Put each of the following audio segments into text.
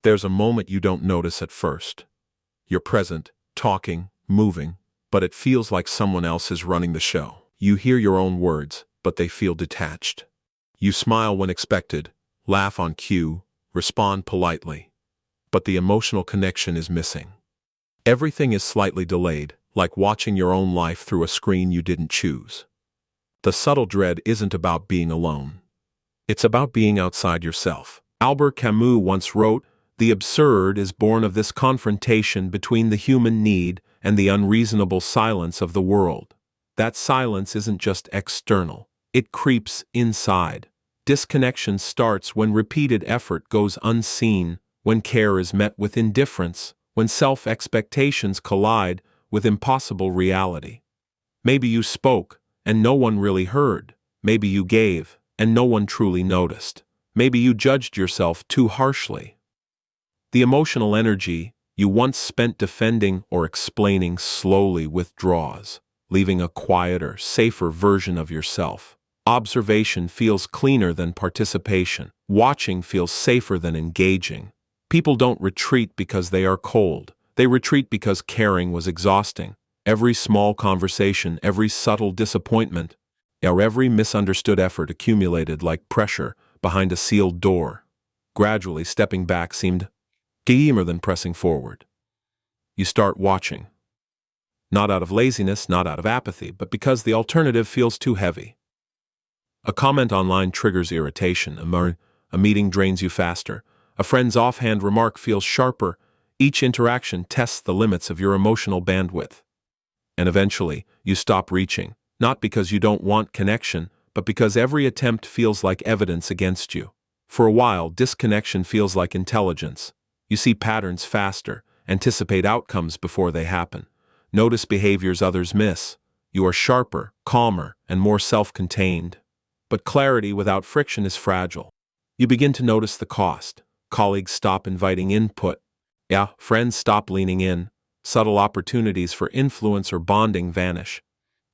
There's a moment you don't notice at first. You're present, talking, moving, but it feels like someone else is running the show. You hear your own words, but they feel detached. You smile when expected, laugh on cue, respond politely. But the emotional connection is missing. Everything is slightly delayed, like watching your own life through a screen you didn't choose. The subtle dread isn't about being alone. It's about being outside yourself. Albert Camus once wrote, "The absurd is born of this confrontation between the human need and the unreasonable silence of the world." That silence isn't just external. It creeps inside. Disconnection starts when repeated effort goes unseen, when care is met with indifference, when self-expectations collide with impossible reality. Maybe you spoke, and no one really heard. Maybe you gave, and no one truly noticed. Maybe you judged yourself too harshly. The emotional energy you once spent defending or explaining slowly withdraws, leaving a quieter, safer version of yourself. Observation feels cleaner than participation. Watching feels safer than engaging. People don't retreat because they are cold. They retreat because caring was exhausting. Every small conversation, every subtle disappointment, or every misunderstood effort accumulated like pressure behind a sealed door. Gradually, stepping back seemed gamer than pressing forward. You start watching. Not out of laziness, not out of apathy, but because the alternative feels too heavy. A comment online triggers irritation, a meeting drains you faster, a friend's offhand remark feels sharper. Each interaction tests the limits of your emotional bandwidth. And eventually, you stop reaching, not because you don't want connection, but because every attempt feels like evidence against you. For a while, disconnection feels like intelligence. You see patterns faster, anticipate outcomes before they happen, notice behaviors others miss. You are sharper, calmer, and more self-contained. But clarity without friction is fragile. You begin to notice the cost. Colleagues stop inviting input. Friends stop leaning in. Subtle opportunities for influence or bonding vanish.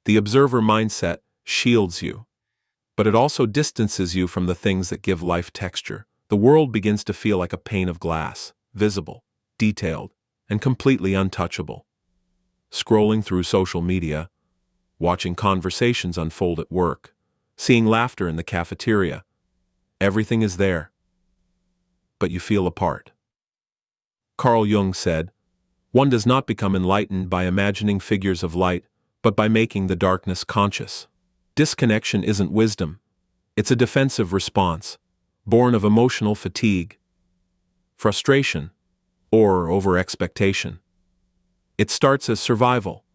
The observer mindset shields you, but it also distances you from the things that give life texture. The world begins to feel like a pane of glass, visible, detailed, and completely untouchable. Scrolling through social media, watching conversations unfold at work, seeing laughter in the cafeteria, everything is there, but you feel apart. Carl Jung said, "One does not become enlightened by imagining figures of light, but by making the darkness conscious." Disconnection isn't wisdom. It's a defensive response, born of emotional fatigue, frustration, or over-expectation. It starts as survival,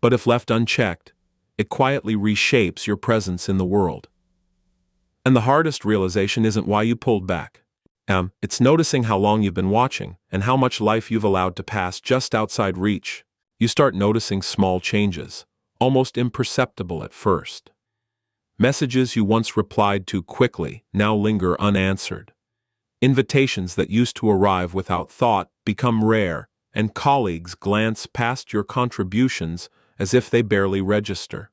but if left unchecked, it quietly reshapes your presence in the world. And the hardest realization isn't why you pulled back. It's noticing how long you've been watching and how much life you've allowed to pass just outside reach. You start noticing small changes, almost imperceptible at first. Messages you once replied to quickly now linger unanswered. Invitations that used to arrive without thought become rare, and colleagues glance past your contributions as if they barely register.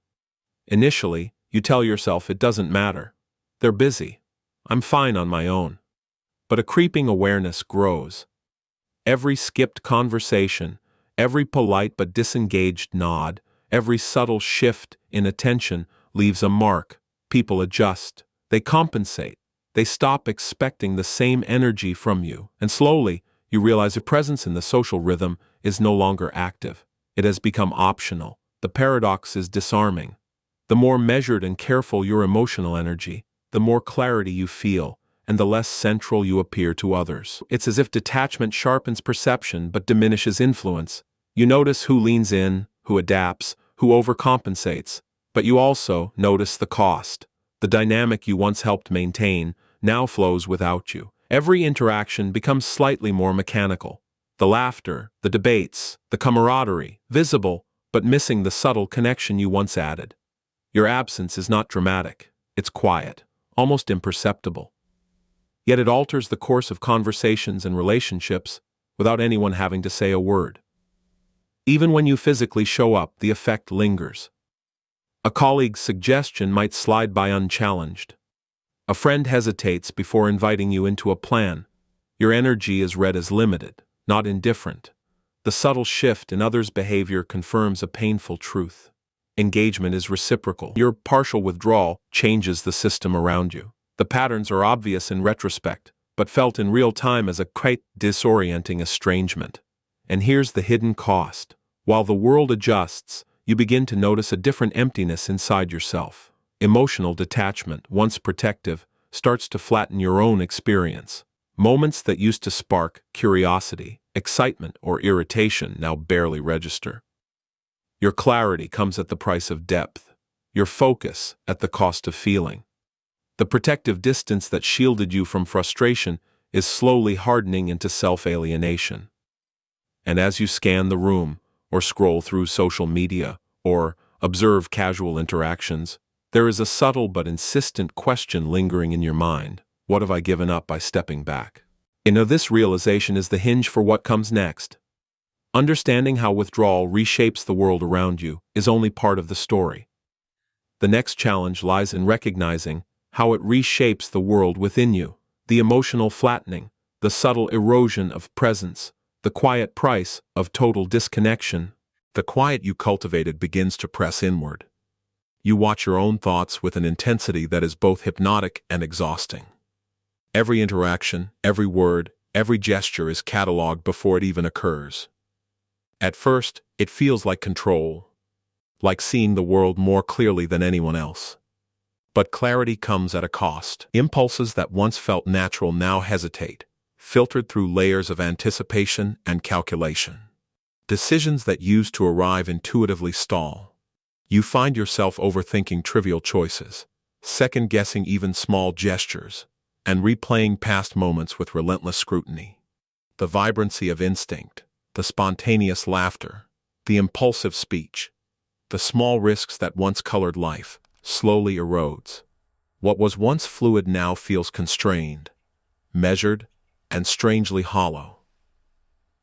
Initially, you tell yourself it doesn't matter. They're busy. I'm fine on my own. But a creeping awareness grows. Every skipped conversation, every polite but disengaged nod, every subtle shift in attention leaves a mark. People adjust. They compensate. They stop expecting the same energy from you. And slowly, you realize your presence in the social rhythm is no longer active. It has become optional. The paradox is disarming. The more measured and careful your emotional energy, the more clarity you feel, and the less central you appear to others. It's as if detachment sharpens perception but diminishes influence. You notice who leans in, who adapts, who overcompensates, but you also notice the cost. The dynamic you once helped maintain now flows without you. Every interaction becomes slightly more mechanical. The laughter, the debates, the camaraderie, visible, but missing the subtle connection you once added. Your absence is not dramatic. It's quiet, almost imperceptible. Yet it alters the course of conversations and relationships without anyone having to say a word. Even when you physically show up, the effect lingers. A colleague's suggestion might slide by unchallenged. A friend hesitates before inviting you into a plan. Your energy is read as limited, not indifferent. The subtle shift in others' behavior confirms a painful truth. Engagement is reciprocal. Your partial withdrawal changes the system around you. The patterns are obvious in retrospect, but felt in real time as a quite disorienting estrangement. And here's the hidden cost. While the world adjusts, you begin to notice a different emptiness inside yourself. Emotional detachment, once protective, starts to flatten your own experience. Moments that used to spark curiosity, excitement, or irritation now barely register. Your clarity comes at the price of depth, your focus at the cost of feeling. The protective distance that shielded you from frustration is slowly hardening into self-alienation. And as you scan the room, or scroll through social media, or observe casual interactions, there is a subtle but insistent question lingering in your mind. What have I given up by stepping back? This realization is the hinge for what comes next. Understanding how withdrawal reshapes the world around you is only part of the story. The next challenge lies in recognizing how it reshapes the world within you, the emotional flattening, the subtle erosion of presence, the quiet price of total disconnection. The quiet you cultivated begins to press inward. You watch your own thoughts with an intensity that is both hypnotic and exhausting. Every interaction, every word, every gesture is catalogued before it even occurs. At first, it feels like control, like seeing the world more clearly than anyone else. But clarity comes at a cost. Impulses that once felt natural now hesitate, filtered through layers of anticipation and calculation. Decisions that used to arrive intuitively stall. You find yourself overthinking trivial choices, second-guessing even small gestures, and replaying past moments with relentless scrutiny. The vibrancy of instinct, the spontaneous laughter, the impulsive speech, the small risks that once colored life, slowly erodes. What was once fluid now feels constrained, measured, and strangely hollow.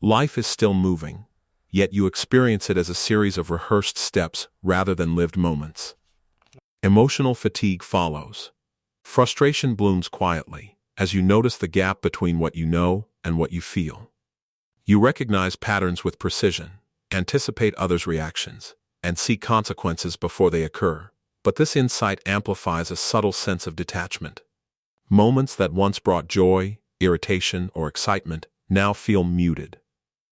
Life is still moving, yet you experience it as a series of rehearsed steps rather than lived moments. Emotional fatigue follows. Frustration blooms quietly as you notice the gap between what you know and what you feel. You recognize patterns with precision, anticipate others' reactions, and see consequences before they occur. But this insight amplifies a subtle sense of detachment. Moments that once brought joy, irritation, or excitement now feel muted.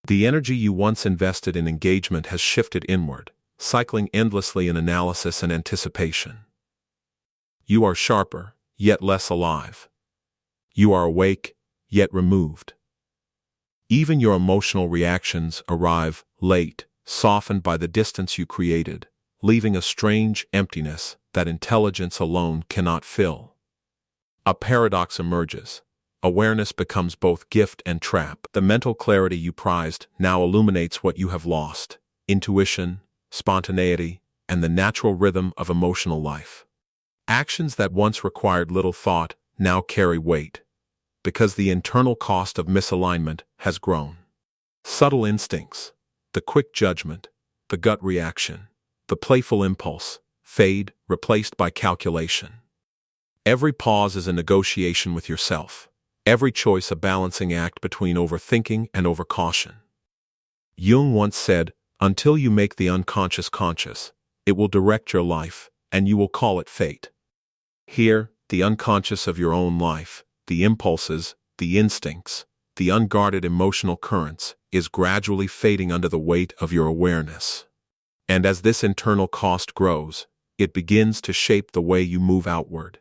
The energy you once invested in engagement has shifted inward, cycling endlessly in analysis and anticipation. You are sharper, yet less alive. You are awake, yet removed. Even your emotional reactions arrive late, softened by the distance you created, leaving a strange emptiness that intelligence alone cannot fill. A paradox emerges. Awareness becomes both gift and trap. The mental clarity you prized now illuminates what you have lost: intuition, spontaneity, and the natural rhythm of emotional life. Actions that once required little thought now carry weight, because the internal cost of misalignment has grown. Subtle instincts, the quick judgment, the gut reaction, the playful impulse, fade, replaced by calculation. Every pause is a negotiation with yourself. Every choice a balancing act between overthinking and overcaution. Jung once said, "Until you make the unconscious conscious, it will direct your life, and you will call it fate." Here, the unconscious of your own life, the impulses, the instincts, the unguarded emotional currents, is gradually fading under the weight of your awareness. And as this internal cost grows, it begins to shape the way you move outward.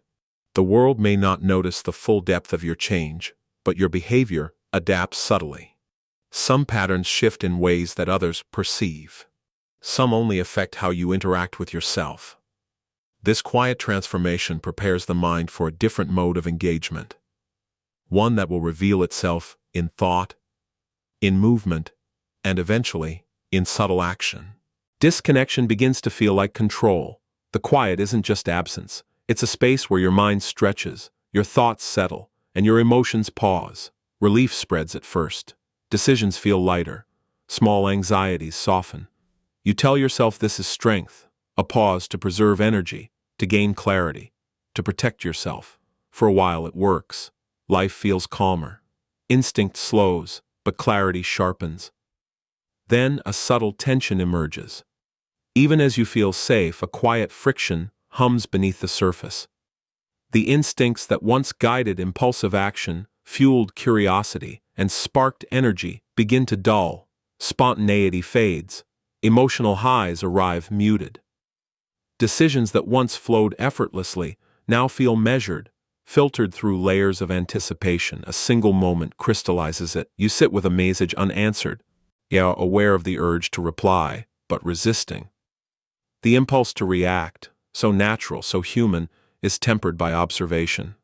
The world may not notice the full depth of your change, but your behavior adapts subtly. Some patterns shift in ways that others perceive. Some only affect how you interact with yourself. This quiet transformation prepares the mind for a different mode of engagement. One that will reveal itself in thought, in movement, and eventually, in subtle action. Disconnection begins to feel like control. The quiet isn't just absence. It's a space where your mind stretches, your thoughts settle, and your emotions pause. Relief spreads at first. Decisions feel lighter. Small anxieties soften. You tell yourself this is strength, a pause to preserve energy, to gain clarity, to protect yourself. For a while it works. Life feels calmer. Instinct slows, but clarity sharpens. Then a subtle tension emerges. Even as you feel safe, a quiet friction hums beneath the surface. The instincts that once guided impulsive action, fueled curiosity, and sparked energy begin to dull. Spontaneity fades. Emotional highs arrive muted. Decisions that once flowed effortlessly now feel measured, filtered through layers of anticipation. A single moment crystallizes it. You sit with a message unanswered, aware of the urge to reply, but resisting. The impulse to react, so natural, so human, is tempered by observation.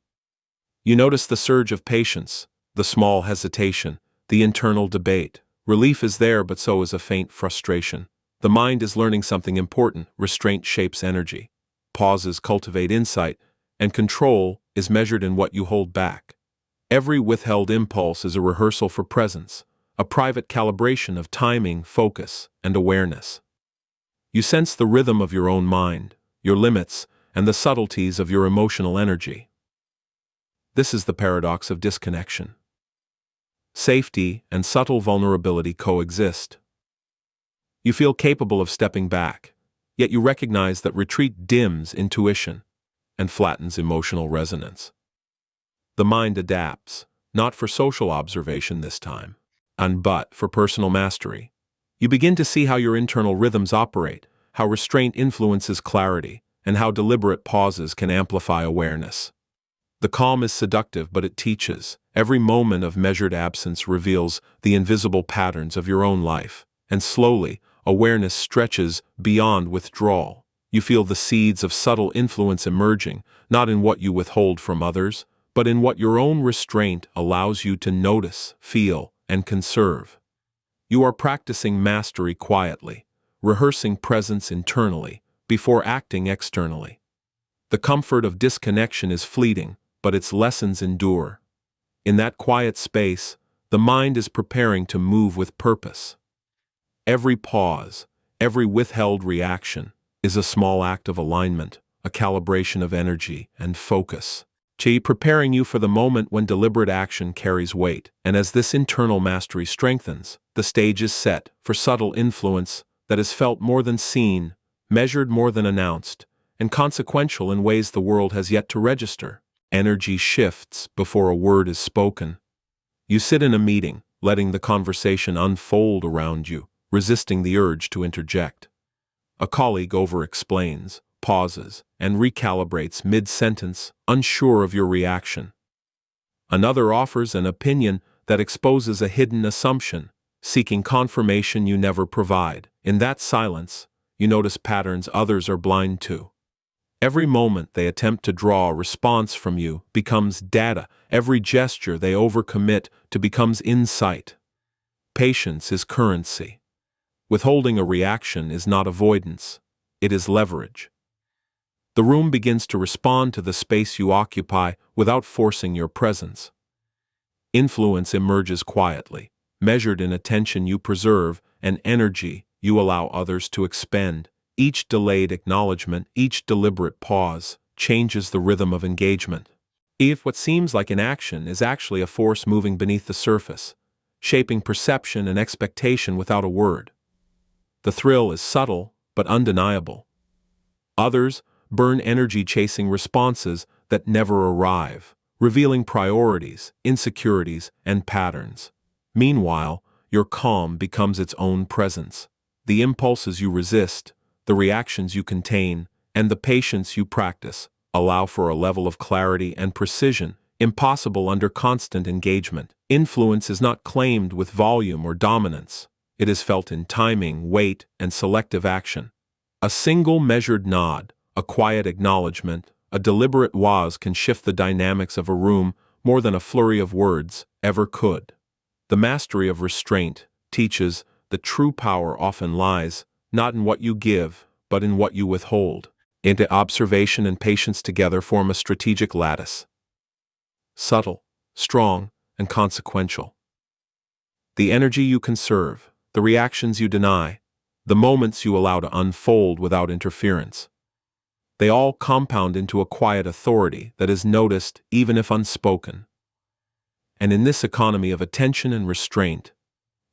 You notice the surge of patience, the small hesitation, the internal debate. Relief is there, but so is a faint frustration. The mind is learning something important. Restraint shapes energy. Pauses cultivate insight, and control is measured in what you hold back. Every withheld impulse is a rehearsal for presence, a private calibration of timing, focus, and awareness. You sense the rhythm of your own mind, your limits, and the subtleties of your emotional energy. This is the paradox of disconnection. Safety and subtle vulnerability coexist. You feel capable of stepping back, yet you recognize that retreat dims intuition and flattens emotional resonance. The mind adapts, not for social observation this time, but for personal mastery. You begin to see how your internal rhythms operate, how restraint influences clarity, and how deliberate pauses can amplify awareness. The calm is seductive, but it teaches. Every moment of measured absence reveals the invisible patterns of your own life, and slowly, awareness stretches beyond withdrawal. You feel the seeds of subtle influence emerging, not in what you withhold from others, but in what your own restraint allows you to notice, feel, and conserve. You are practicing mastery quietly, rehearsing presence internally, before acting externally. The comfort of disconnection is fleeting, but its lessons endure. In that quiet space, the mind is preparing to move with purpose. Every pause, every withheld reaction, is a small act of alignment, a calibration of energy and focus. Preparing you for the moment when deliberate action carries weight, and as this internal mastery strengthens, the stage is set for subtle influence that is felt more than seen, measured more than announced, and consequential in ways the world has yet to register. Energy shifts before a word is spoken. You sit in a meeting, letting the conversation unfold around you, resisting the urge to interject. A colleague over-explains, pauses, and recalibrates mid-sentence, unsure of your reaction. Another offers an opinion that exposes a hidden assumption, seeking confirmation you never provide. In that silence, you notice patterns others are blind to. Every moment they attempt to draw a response from you becomes data. Every gesture they overcommit to becomes insight. Patience is currency. Withholding a reaction is not avoidance, it is leverage. The room begins to respond to the space you occupy without forcing your presence. Influence emerges quietly, measured in attention you preserve and energy you allow others to expend. Each delayed acknowledgement, each deliberate pause, changes the rhythm of engagement. If what seems like inaction is actually a force moving beneath the surface, shaping perception and expectation without a word. The thrill is subtle, but undeniable. Others burn energy chasing responses that never arrive, revealing priorities, insecurities, and patterns. Meanwhile, your calm becomes its own presence. The impulses you resist, the reactions you contain, and the patience you practice allow for a level of clarity and precision impossible under constant engagement. Influence is not claimed with volume or dominance. It is felt in timing, weight, and selective action. A single measured nod, a quiet acknowledgement, a deliberate pause can shift the dynamics of a room more than a flurry of words ever could. The mastery of restraint teaches that true power often lies not in what you give, but in what you withhold. Into observation and patience together form a strategic lattice. Subtle, strong, and consequential. The energy you conserve, the reactions you deny, the moments you allow to unfold without interference. They all compound into a quiet authority that is noticed even if unspoken. And in this economy of attention and restraint,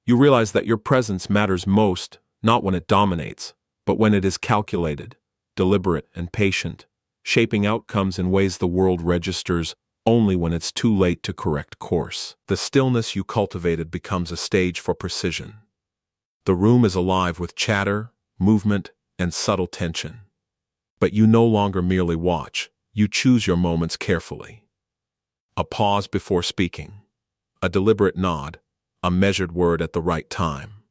you realize that your presence matters most, not when it dominates, but when it is calculated, deliberate, and patient, shaping outcomes in ways the world registers only when it's too late to correct course. The stillness you cultivated becomes a stage for precision. The room is alive with chatter, movement, and subtle tension. But you no longer merely watch, you choose your moments carefully. A pause before speaking, a deliberate nod, a measured word at the right time.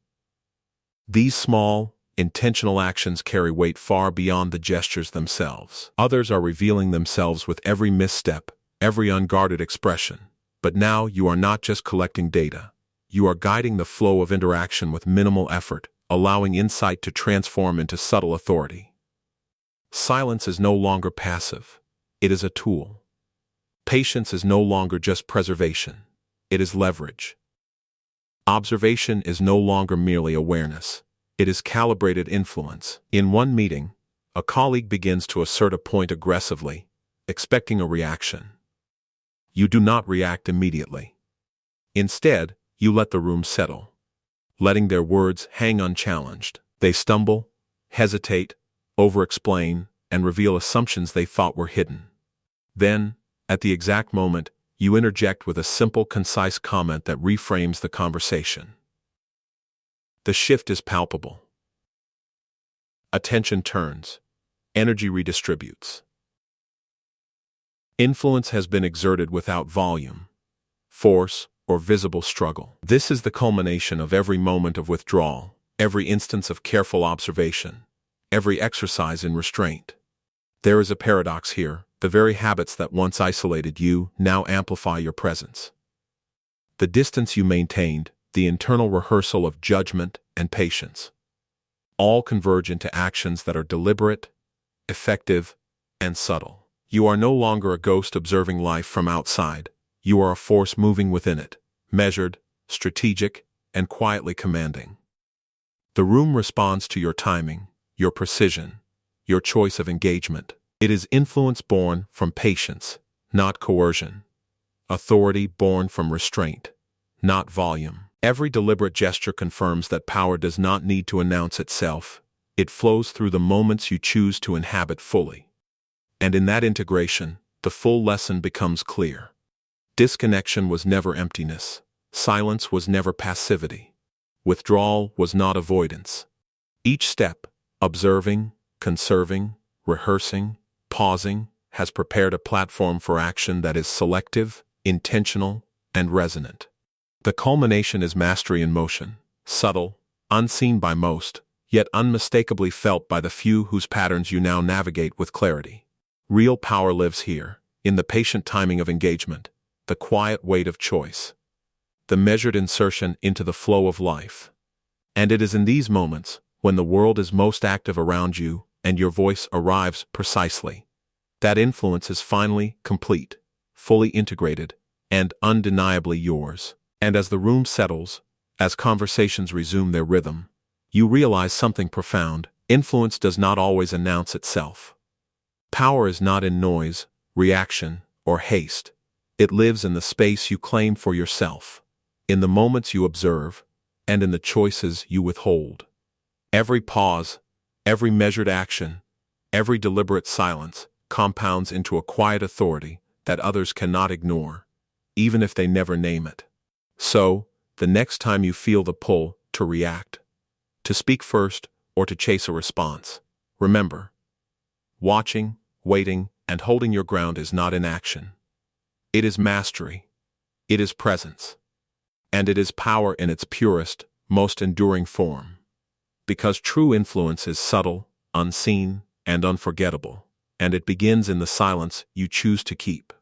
These small, intentional actions carry weight far beyond the gestures themselves. Others are revealing themselves with every misstep, every unguarded expression. But now you are not just collecting data. You are guiding the flow of interaction with minimal effort, allowing insight to transform into subtle authority. Silence is no longer passive. It is a tool. Patience is no longer just preservation. It is leverage. Observation is no longer merely awareness. It is calibrated influence. In one meeting, a colleague begins to assert a point aggressively, expecting a reaction. You do not react immediately. Instead, you let the room settle, letting their words hang unchallenged. They stumble, hesitate, over-explain, and reveal assumptions they thought were hidden. Then, at the exact moment, you interject with a simple, concise comment that reframes the conversation. The shift is palpable. Attention turns. Energy redistributes. Influence has been exerted without volume, force, or visible struggle. This is the culmination of every moment of withdrawal, every instance of careful observation, every exercise in restraint. There is a paradox here. The very habits that once isolated you now amplify your presence. The distance you maintained, the internal rehearsal of judgment and patience, all converge into actions that are deliberate, effective, and subtle. You are no longer a ghost observing life from outside. You are a force moving within it, measured, strategic, and quietly commanding. The room responds to your timing, your precision, your choice of engagement. It is influence born from patience, not coercion. Authority born from restraint, not volume. Every deliberate gesture confirms that power does not need to announce itself. It flows through the moments you choose to inhabit fully. And in that integration, the full lesson becomes clear. Disconnection was never emptiness. Silence was never passivity. Withdrawal was not avoidance. Each step, observing, conserving, rehearsing, pausing, has prepared a platform for action that is selective, intentional, and resonant. The culmination is mastery in motion, subtle, unseen by most, yet unmistakably felt by the few whose patterns you now navigate with clarity. Real power lives here, in the patient timing of engagement, the quiet weight of choice, the measured insertion into the flow of life. And it is in these moments, when the world is most active around you and your voice arrives precisely, that influence is finally complete, fully integrated, and undeniably yours. And as the room settles, as conversations resume their rhythm, you realize something profound. Influence does not always announce itself. Power is not in noise, reaction, or haste. It lives in the space you claim for yourself, in the moments you observe, and in the choices you withhold. Every pause, every measured action, every deliberate silence compounds into a quiet authority that others cannot ignore, even if they never name it. So, the next time you feel the pull to react, to speak first, or to chase a response, remember, watching, waiting, and holding your ground is not inaction. It is mastery. It is presence. And it is power in its purest, most enduring form. Because true influence is subtle, unseen, and unforgettable, and it begins in the silence you choose to keep.